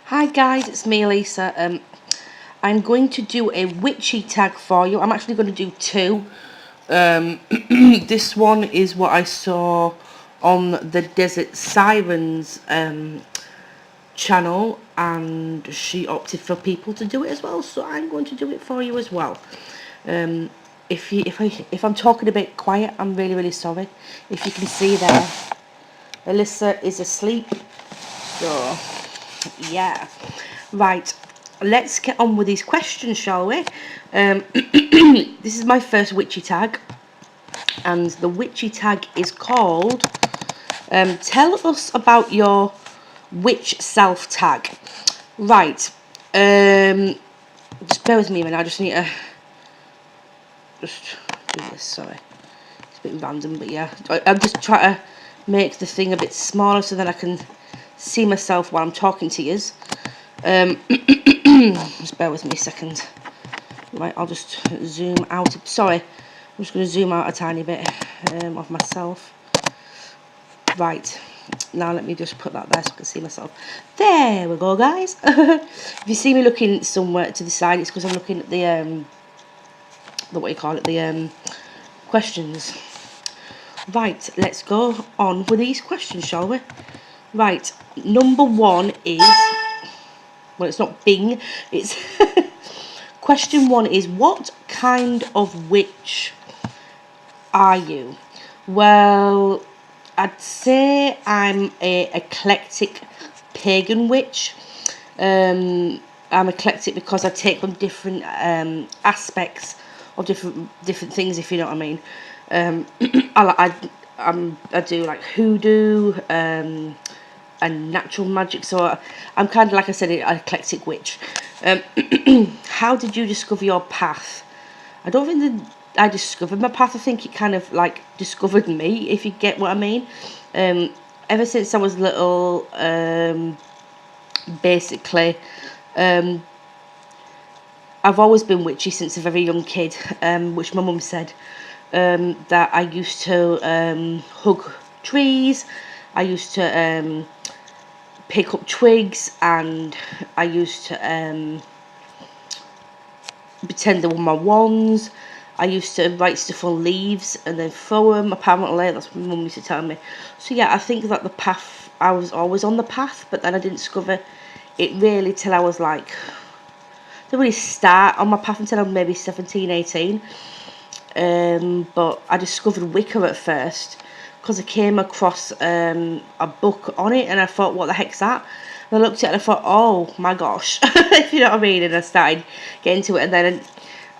Hi guys, it's me Elisa. I'm going to do a witchy tag for you. I'm actually going to do two. This one is what I saw on the Desert Sirens channel, and she opted for people to do it as well, so I'm going to do it for you as well. If I'm talking a bit quiet, I'm really sorry. If you can see there, Alyssa is asleep, so yeah. Right, let's get on with these questions, shall we? This is my first witchy tag, and the witchy tag is called tell us about your witch self tag. Right, just bear with me a minute. I just need to just do this. Sorry, it's a bit random, but yeah, I'm just trying to make the thing a bit smaller so that I can see myself while I'm talking to you. Just bear with me a second. Right, I'll just zoom out. Sorry, I'm just going to zoom out a tiny bit of myself. Right, now let me just put that there so I can see myself. There we go, guys. If you see me looking somewhere to the side, it's because I'm looking at the what you call it, the questions. Right, let's go on with these questions, shall we? Right, number one is, well, it's not Bing, it's question one is, what kind of witch are you? Well, I'd say I'm a eclectic pagan witch. I'm eclectic because I take on different aspects of different things, if you know what I mean. I do like hoodoo and natural magic, so I'm kind of, like I said, an eclectic witch. How did you discover your path? I don't think that I discovered my path. I think it kind of like discovered me, if you get what I mean. Ever since I was little, basically, I've always been witchy since a very young kid, which my mum said, that I used to hug trees, I used to pick up twigs, and I used to pretend they were my wands. I used to write stuff on leaves and then throw them, apparently. That's what my mum used to tell me. So yeah, I think that the path, I was always on the path, but then I didn't discover it really till I was like, didn't really start on my path until I was maybe 17, 18. But I discovered Wicca at first because I came across a book on it, and I thought, what the heck's that? And I looked at it and I thought, oh my gosh, if you know what I mean. And I started getting into it, and then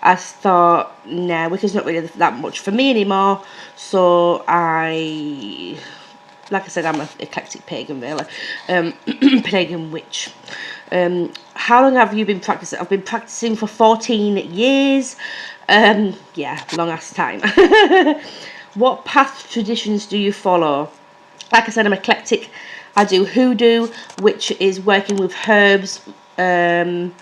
I thought, nah, Wicca's not really that much for me anymore. So like I said, I'm an eclectic pagan, really. Pagan witch. How long have you been practicing? I've been practicing for 14 years. Yeah, long ass time. What path traditions do you follow? Like I said, I'm eclectic. I do hoodoo, which is working with herbs and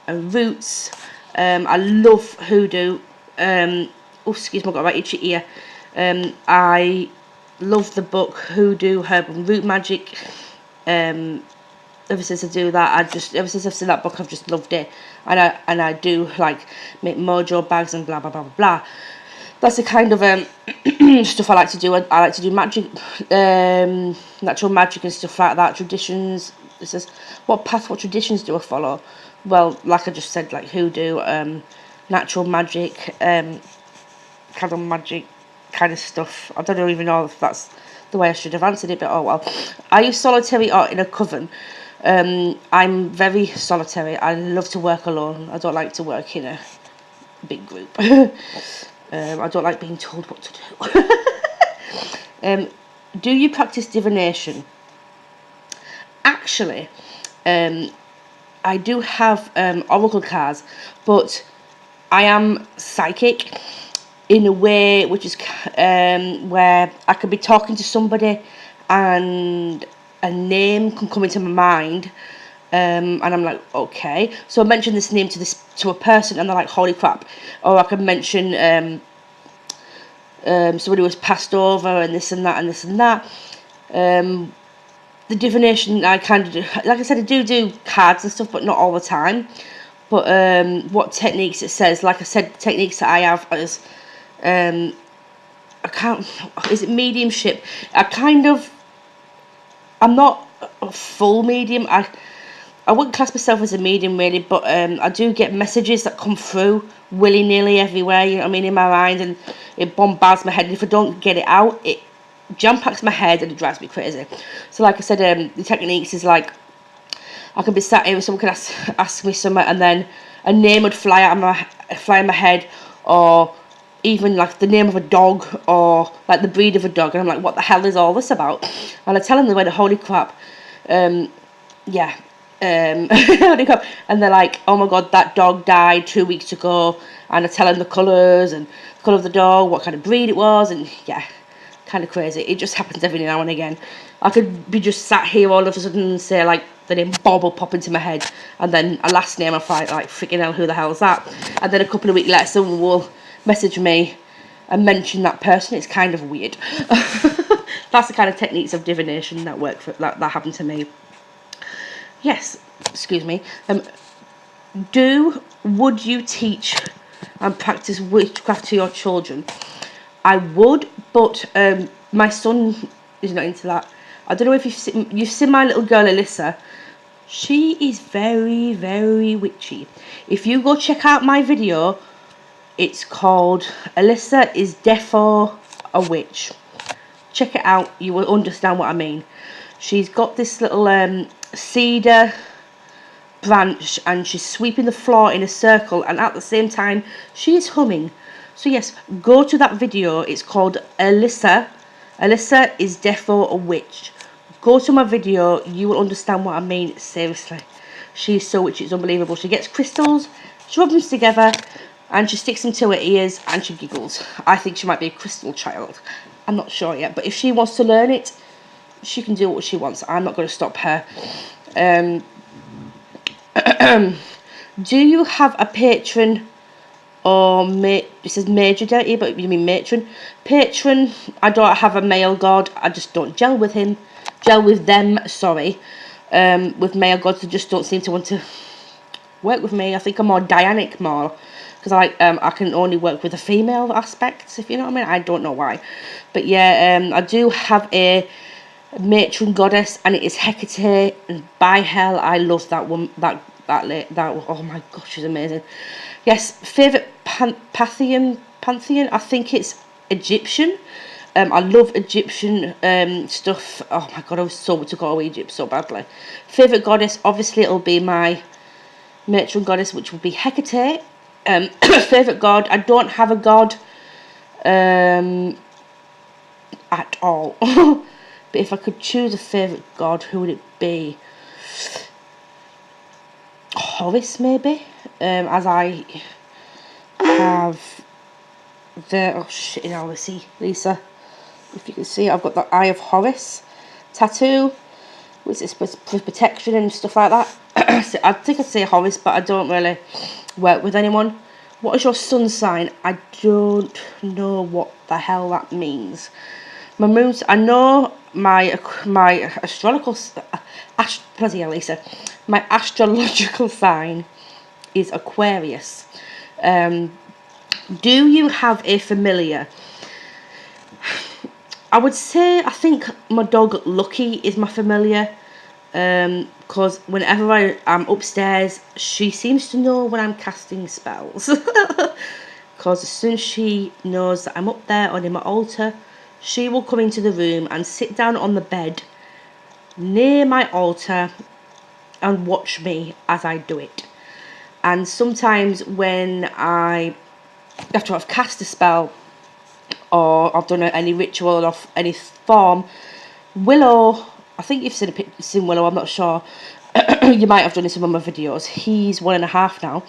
roots. I love hoodoo. Oh, excuse me, I've got a right itchy ear. I love the book Hoodoo, Herb and Root Magic. Ever since I do that, ever since I've seen that book, I've just loved it. And I do like make mojo bags and blah blah blah blah blah. That's the kind of stuff I like to do. I like to do magic, natural magic and stuff like that. Traditions. It says, what traditions do I follow? Well, like I just said, like hoodoo, natural magic, kind of magic kind of stuff. I don't even know if that's the way I should have answered it, but oh well. Are you solitary or in a coven? I'm very solitary. I love to work alone. I don't like to work in a big group. I don't like being told what to do. Do you practice divination? Actually, I do have oracle cards, but I am psychic in a way which is where I could be talking to somebody and a name can come into my mind, and I'm like, okay, so I mention this name to a person and they're like, holy crap. Or I can mention somebody was passed over and this and that and this and that. the divination, I kind of do, like I said, I do cards and stuff, but not all the time. But what techniques it says, like I said, techniques that I have is, I can't, is it mediumship? I'm not a full medium. I wouldn't class myself as a medium really, but I do get messages that come through willy-nilly everywhere, you know what I mean, in my mind, and it bombards my head, and if I don't get it out, it jam-packs my head and it drives me crazy. So like I said, the techniques is like, I can be sat here and someone can ask me something, and then a name would fly in my head, or even like the name of a dog, or like the breed of a dog, and I'm like, what the hell is all this about? And I tell them, they went, holy crap, yeah, holy crap, and they're like, oh my god, that dog died 2 weeks ago, and I tell them the colours and the colour of the dog, what kind of breed it was, and yeah, kind of crazy. It just happens every now and again. I could be just sat here all of a sudden and say like the name Bob will pop into my head, and then a last name I find like, freaking hell, who the hell's that? And then a couple of weeks later someone will message me and mention that person. It's kind of weird. That's the kind of techniques of divination that work for that happened to me. Yes, excuse me. Would you teach and practice witchcraft to your children? I would, but my son is not into that. I don't know if you've seen my little girl Alyssa. She is very, very witchy. If you go check out my video, it's called Alyssa is Defo a Witch. Check it out, you will understand what I mean. She's got this little cedar branch, and she's sweeping the floor in a circle, and at the same time she is humming. So yes, go to that video. It's called Alyssa is Defo a Witch. Go to my video, you will understand what I mean. Seriously, she's so witchy, it's unbelievable. She gets crystals, she rubs them together, and she sticks them to her ears, and she giggles. I think she might be a crystal child. I'm not sure yet, but if she wants to learn it, she can do what she wants. I'm not going to stop her. Do you have a patron or it says major deity, but you mean matron? Patron, I don't have a male god. I just don't gel with them, sorry. With male gods, they just don't seem to want to work with me. I think I'm more Dianic more, because I can only work with the female aspects, if you know what I mean. I don't know why, but yeah, I do have a matron goddess, and it is Hecate, and by hell, I love that woman. That oh my gosh, she's amazing. Yes, favourite pantheon. I think it's Egyptian. I love Egyptian stuff. Oh my god, I was so to go to Egypt so badly. Favourite goddess, obviously it'll be my matron goddess, which will be Hecate. Favourite god, I don't have a god at all. But if I could choose a favourite god, who would it be? Horus, maybe, as I have the, oh shit, now let's see, Lisa, if you can see, I've got the Eye of Horus tattoo, which is for protection and stuff like that. So I think I'd say Horus, but I don't really work with anyone. What is your sun sign? I don't know what the hell that means. My moons, I know my astrological, bloody hell, Lisa, my astrological sign is Aquarius. Do you have a familiar? I would say, I think my dog Lucky is my familiar, because whenever I'm upstairs, she seems to know when I'm casting spells. Because as soon as she knows that I'm up there or in my altar, she will come into the room and sit down on the bed near my altar and watch me as I do it. And sometimes when after I've cast a spell, or I've done any ritual of any form, Willow, I think you've seen Willow, I'm not sure. You might have done this in one of my videos. He's 1.5 now.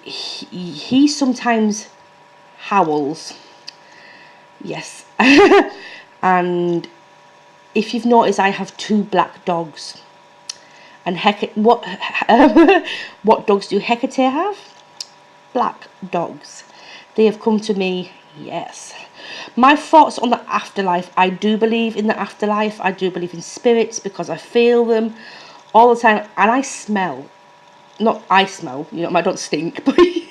He sometimes howls. Yes. And if you've noticed, I have 2 black dogs. And what dogs do Hecate have? Black dogs. They have come to me Yes. My thoughts on the afterlife. I do believe in the afterlife. I do believe in spirits because I feel them all the time. And I smell. Not I smell, you know, I don't stink, but you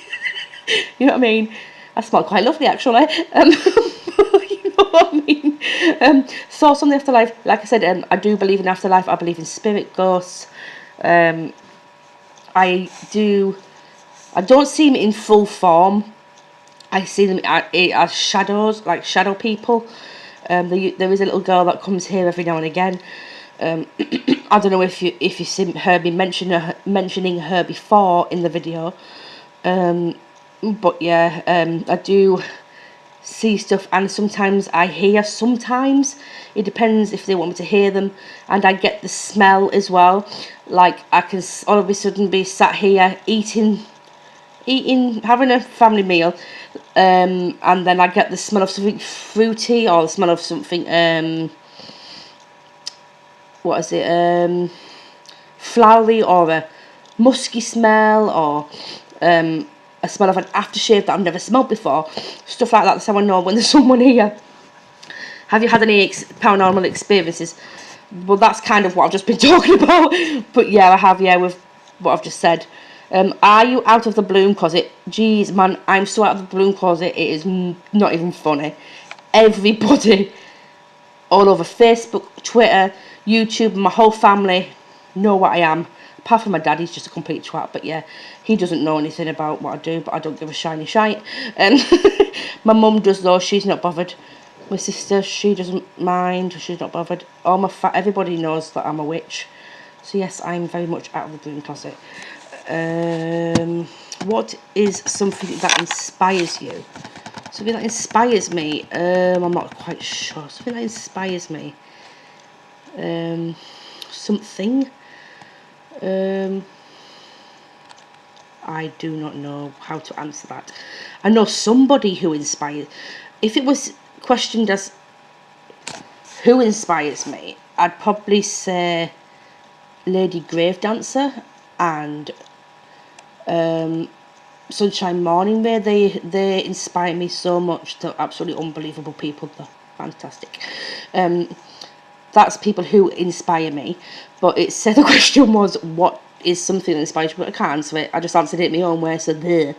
know what I mean? I smell quite lovely, actually. You know what I mean? Thoughts on the afterlife. Like I said, I do believe in afterlife. I believe in spirit ghosts. I don't see them in full form. I see them as shadows, like shadow people. There is a little girl that comes here every now and again. I don't know if you heard me mentioning her before in the video. But yeah, I do see stuff, and sometimes I hear. Sometimes it depends if they want me to hear them, and I get the smell as well. Like I can all of a sudden be sat here eating, having a family meal, and then I get the smell of something fruity or the smell of something what is it, flowery, or a musky smell, or a smell of an aftershave that I've never smelled before. Stuff like that. That's how I know when there's someone here. Have you had any paranormal experiences? Well, that's kind of what I've just been talking about. But yeah, I have, yeah, with what I've just said. Are you out of the broom closet? Jeez, man, I'm so out of the broom closet, it is not even funny. Everybody all over Facebook, Twitter, YouTube, my whole family know what I am. Apart from my dad, he's just a complete twat. But yeah, he doesn't know anything about what I do, but I don't give a shiny shite. My mum does though, she's not bothered. My sister, she doesn't mind, she's not bothered. Everybody knows that I'm a witch. So yes, I'm very much out of the broom closet. What is something that inspires you? Something that inspires me? I'm not quite sure. Something that inspires me? Something? I do not know how to answer that. I know somebody who inspires. If it was questioned as who inspires me, I'd probably say Lady Gravedancer and Sunshine Morning Ray. They inspire me so much. They're absolutely unbelievable people. They're fantastic. That's people who inspire me. But it said the question was, what is something that inspires you? But I can't answer it. I just answered it my own way. So there.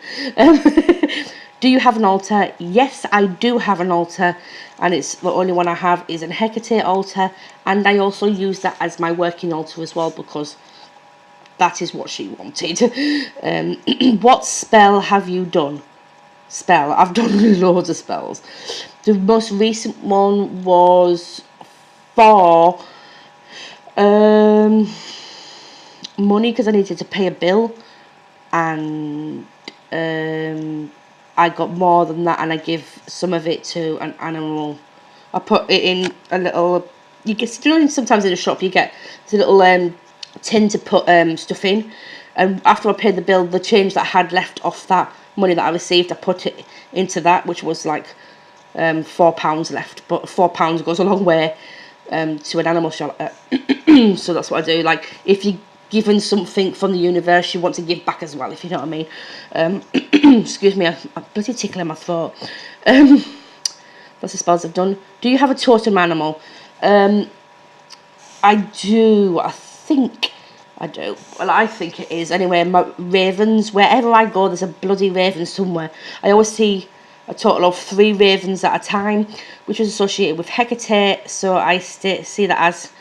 Do you have an altar? Yes, I do have an altar, and it's the only one I have is an Hecate altar, and I also use that as my working altar as well because that is what she wanted. What spell have you done? I've done loads of spells. The most recent one was for money because I needed to pay a bill, and I got more than that, and I give some of it to an animal. I put it in a little. You know, sometimes in a shop you get the little tin to put stuff in, and after I paid the bill, the change that I had left off that money that I received, I put it into that, which was like £4 left. But £4 goes a long way to an animal shelter. So that's what I do. Like if you given something from the universe, you want to give back as well, if you know what I mean. Excuse me, I'm bloody tickling my throat. That's the spells I've done. Do you have a totem animal? I do. I think I do. Well, I think it is. Anyway, my ravens. Wherever I go, there's a bloody raven somewhere. I always see a total of 3 ravens at a time, which is associated with Hecate. So I see that as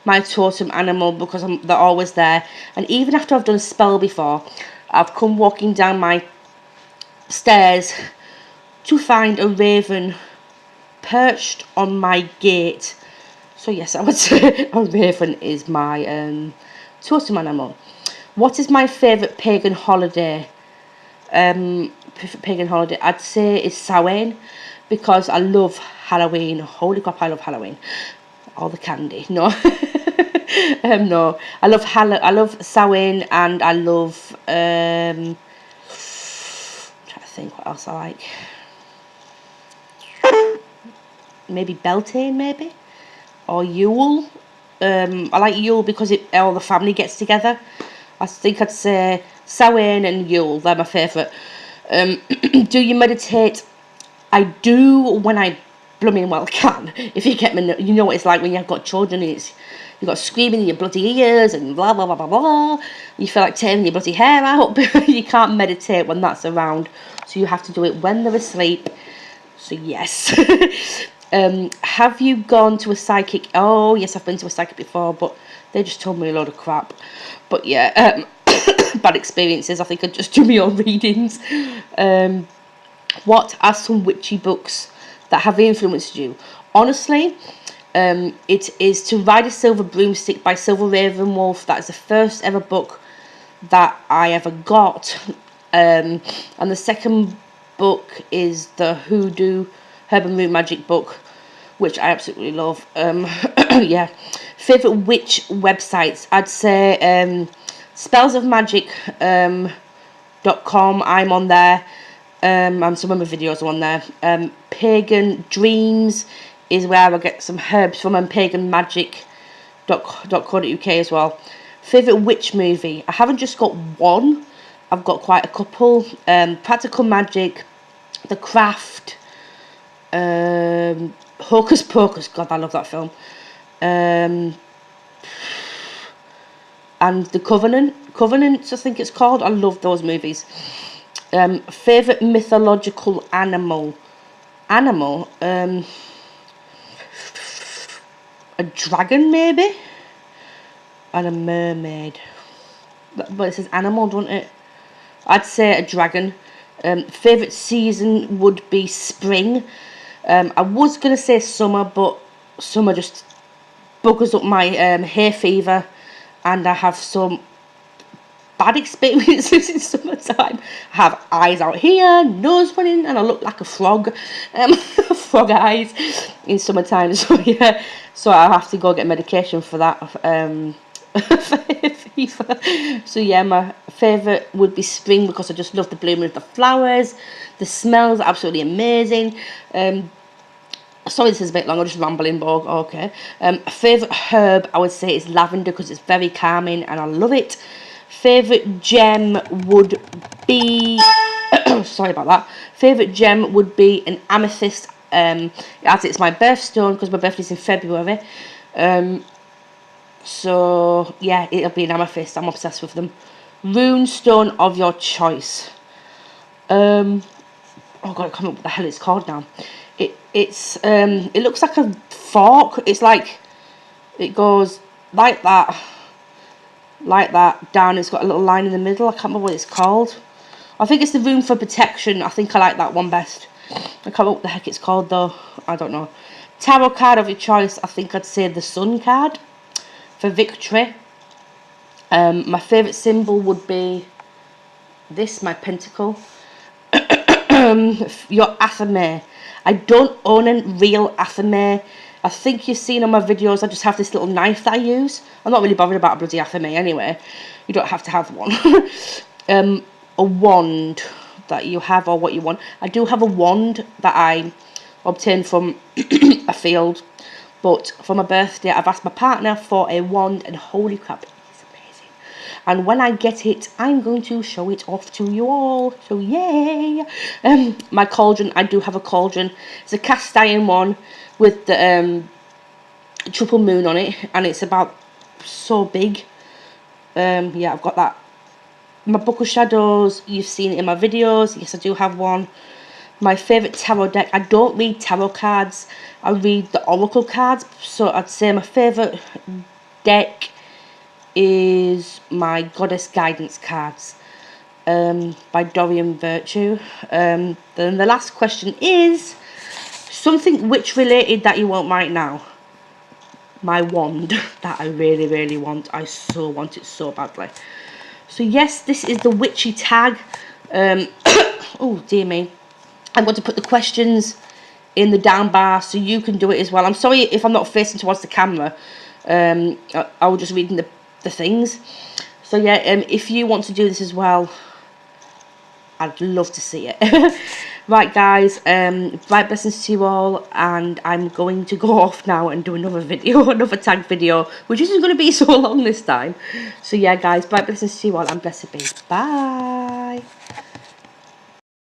my totem animal because they're always there. And even after I've done a spell before, I've come walking down my stairs to find a raven perched on my gate. So yes, I would say a raven is my totem animal. What is my favourite pagan holiday? Pagan holiday, I'd say is Samhain, because I love Halloween. Holy crap, I love Halloween. All the candy, no. No, I love Samhain, and I love I'm trying to think what else I like. Maybe Beltane, maybe, or Yule. I like Yule because all the family gets together. I think I'd say Samhain and Yule. They're my favourite. Do you meditate I do when I blooming well can. If you get me, you know what it's like when you've got children. You've got screaming in your bloody ears and blah blah blah blah blah. You feel like tearing your bloody hair out. You can't meditate when that's around, so you have to do it when they're asleep. So yes. Have you gone to a psychic? Oh yes, I've been to a psychic before, but they just told me a load of crap. But yeah, bad experiences. I think I just do my own readings. What are some witchy books that have influenced you? Honestly, it is To Ride a Silver Broomstick by Silver Ravenwolf. That is the first ever book that I ever got. And the second book is the Hoodoo Herb and Moon Magic book, which I absolutely love. Yeah. Favourite witch websites? I'd say spellsofmagic.com. I'm on there. And some of my videos are on there. Pagan Dreams is where I get some herbs from, and paganmagic.co.uk as well. Favourite witch movie? I haven't just got one. I've got quite a couple. Practical Magic, The Craft, Hocus Pocus. God, I love that film. And The Covenant, I think it's called. I love those movies. Favourite mythological animal? A dragon maybe? And a mermaid. But it says animal, don't it? I'd say a dragon. Favourite season would be spring. I was going to say summer, but summer just buggers up my hay fever, and I have some bad experiences in summertime. I have eyes out here, nose running, and I look like a frog. Frog eyes in summertime. So yeah, so I have to go get medication for that. Fever. So yeah, my favourite would be spring because I just love the blooming of the flowers. The smells are absolutely amazing. Sorry, this is a bit long. I'm just rambling, but okay. Favourite herb I would say is lavender because it's very calming and I love it. Favourite gem would be sorry about that. Favourite gem would be an amethyst, as it's my birthstone because my birthday's in February. So yeah, it'll be an amethyst. I'm obsessed with them. Rune stone of your choice. Oh god, I can't remember what the hell it's called now. It looks like a fork. It's like it goes like that down. It's got a little line in the middle. I can't remember what it's called. I think it's the Rune for Protection. I think I like that one best. I can't remember what the heck it's called though. I don't know. Tarot card of your choice. I think I'd say the Sun card for victory. My favourite symbol would be this, my pentacle. Your athame. I don't own a real athame. I think you've seen on my videos I just have this little knife that I use. I'm not really bothered about a bloody athame anyway. You don't have to have one. A wand that you have or what you want. I do have a wand that I obtained from a field. But for my birthday I've asked my partner for a wand and holy crap, it's amazing. And when I get it, I'm going to show it off to you all. So yay! My cauldron, I do have a cauldron. It's a cast iron one with the triple moon on it, and it's about so big. Yeah, I've got that. My Book of Shadows, you've seen it in my videos. Yes, I do have one. My favourite tarot deck, I don't read tarot cards, I read the oracle cards. So I'd say my favourite deck is my Goddess Guidance cards by Dorian Virtue. Then the last question is something witch related that you want right now. My wand that I really, really want. I so want it so badly. So yes, this is the witchy tag. Oh dear me. I'm going to put the questions in the down bar so you can do it as well. I'm sorry if I'm not facing towards the camera. I was just reading the things. So yeah, if you want to do this as well, I'd love to see it. Right guys, bright blessings to you all, and I'm going to go off now and do another video, another tag video, which isn't going to be so long this time. So yeah guys, bright blessings to you all, and blessed be. Bye.